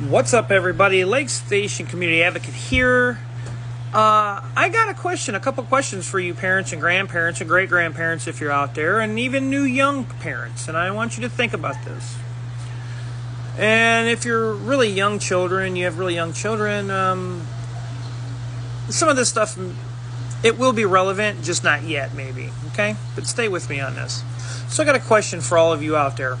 What's up, everybody? Lake Station Community Advocate here. I got a couple questions for you parents and grandparents and great-grandparents if you're out there, and even new young parents, and I want you to think about this. And if you're really young children, you have really young children, some of this stuff, it will be relevant, just not yet, maybe, okay? But stay with me on this. So I got a question for all of you out there.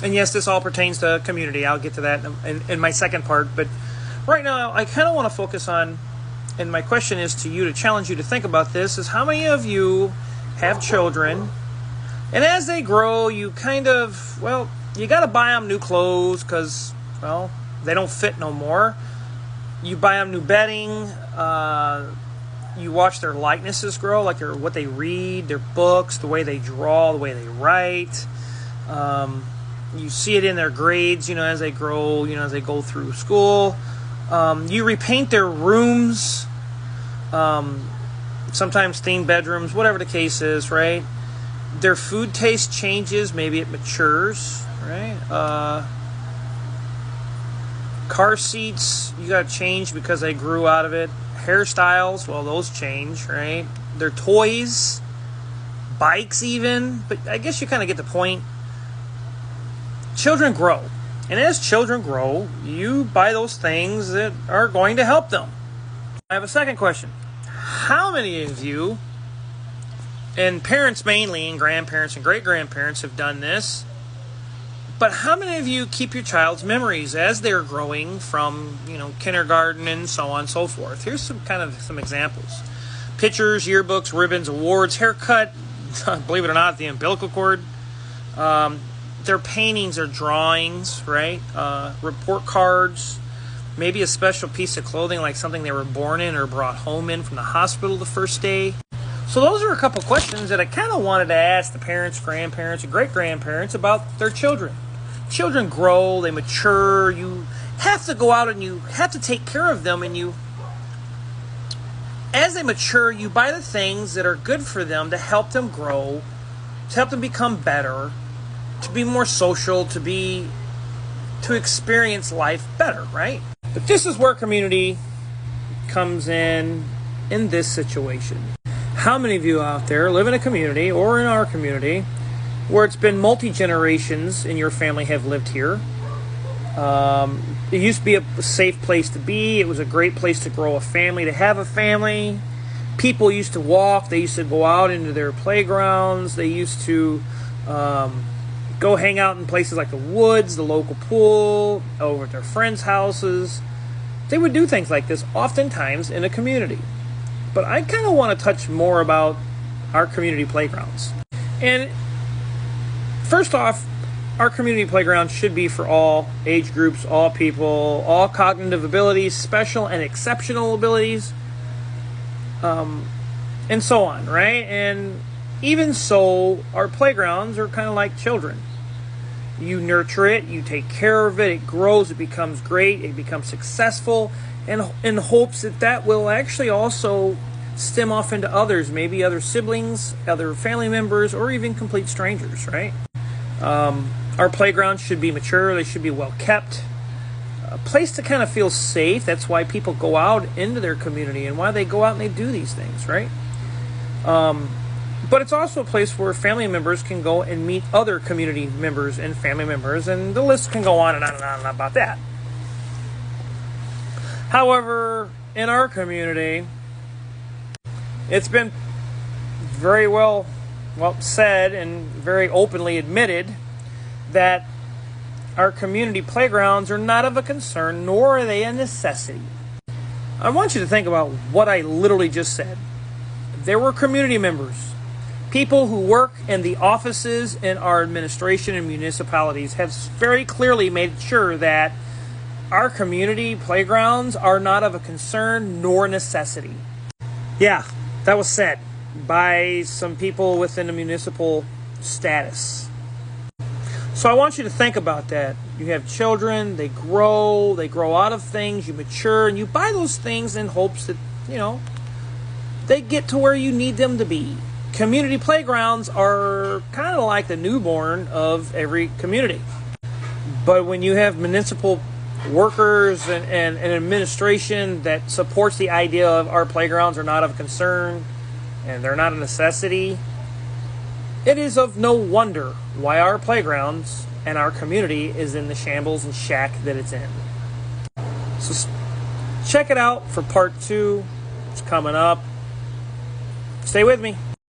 And yes, this all pertains to community. I'll get to that in my second part. But right now, I kind of want to focus on, and my question is to you, to challenge you to think about this, is how many of you have children, and as they grow, you kind of, you got to buy them new clothes because, they don't fit no more. You buy them new bedding. You watch their likenesses grow, like what they read, their books, the way they draw, the way they write. You see it in their grades, as they grow, as they go through school. You repaint their rooms, sometimes themed bedrooms, whatever the case is, right? Their food taste changes, maybe it matures, right? Car seats, you got to change because they grew out of it. Hairstyles, those change, right? Their toys, bikes even, but I guess you kind of get the point. Children grow, and as children grow, you buy those things that are going to help them. I have a second question. How many of you, and parents mainly, and grandparents and great-grandparents have done this, but how many of you keep your child's memories as they're growing from, kindergarten and so on and so forth? Here's some examples. Pictures, yearbooks, ribbons, awards, haircut, believe it or not, the umbilical cord, their paintings or drawings, right? Report cards, maybe a special piece of clothing like something they were born in or brought home in from the hospital the first day. So those are a couple questions that I kind of wanted to ask the parents, grandparents, and great-grandparents about their children. Children grow, they mature, you have to go out and you have to take care of them, and as they mature, you buy the things that are good for them to help them grow, to help them become better, to be more social, to experience life better, right? But this is where community comes in this situation. How many of you out there live in a community, or in our community, where it's been multi-generations in your family have lived here? It used to be a safe place to be. It was a great place to grow a family, to have a family. People used to walk. They used to go out into their playgrounds. They used to go hang out in places like the woods, the local pool, over at their friends' houses. They would do things like this oftentimes in a community. But I kind of want to touch more about our community playgrounds. And first off, our community playgrounds should be for all age groups, all people, all cognitive abilities, special and exceptional abilities, and so on, right? And even so, our playgrounds are kind of like children. You nurture it, you take care of it, it grows, it becomes great, it becomes successful, and in hopes that will actually also stem off into others, maybe other siblings, other family members, or even complete strangers, right? Our playgrounds should be mature, they should be well kept, a place to kind of feel safe. That's why people go out into their community and why they go out and they do these things, right? But it's also a place where family members can go and meet other community members and family members, and the list can go on and on and on about that. However, in our community, it's been very well said and very openly admitted that our community playgrounds are not of a concern, nor are they a necessity. I want you to think about what I literally just said. There were community members, people who work in the offices in our administration and municipalities have very clearly made sure that our community playgrounds are not of a concern nor necessity. Yeah, that was said by some people within the municipal status. So I want you to think about that. You have children, they grow out of things, you mature, and you buy those things in hopes that, they get to where you need them to be. Community playgrounds are kind of like the newborn of every community. But when you have municipal workers and an administration that supports the idea of our playgrounds are not of concern and they're not a necessity, it is of no wonder why our playgrounds and our community is in the shambles and shack that it's in. So check it out for part 2. It's coming up. Stay with me.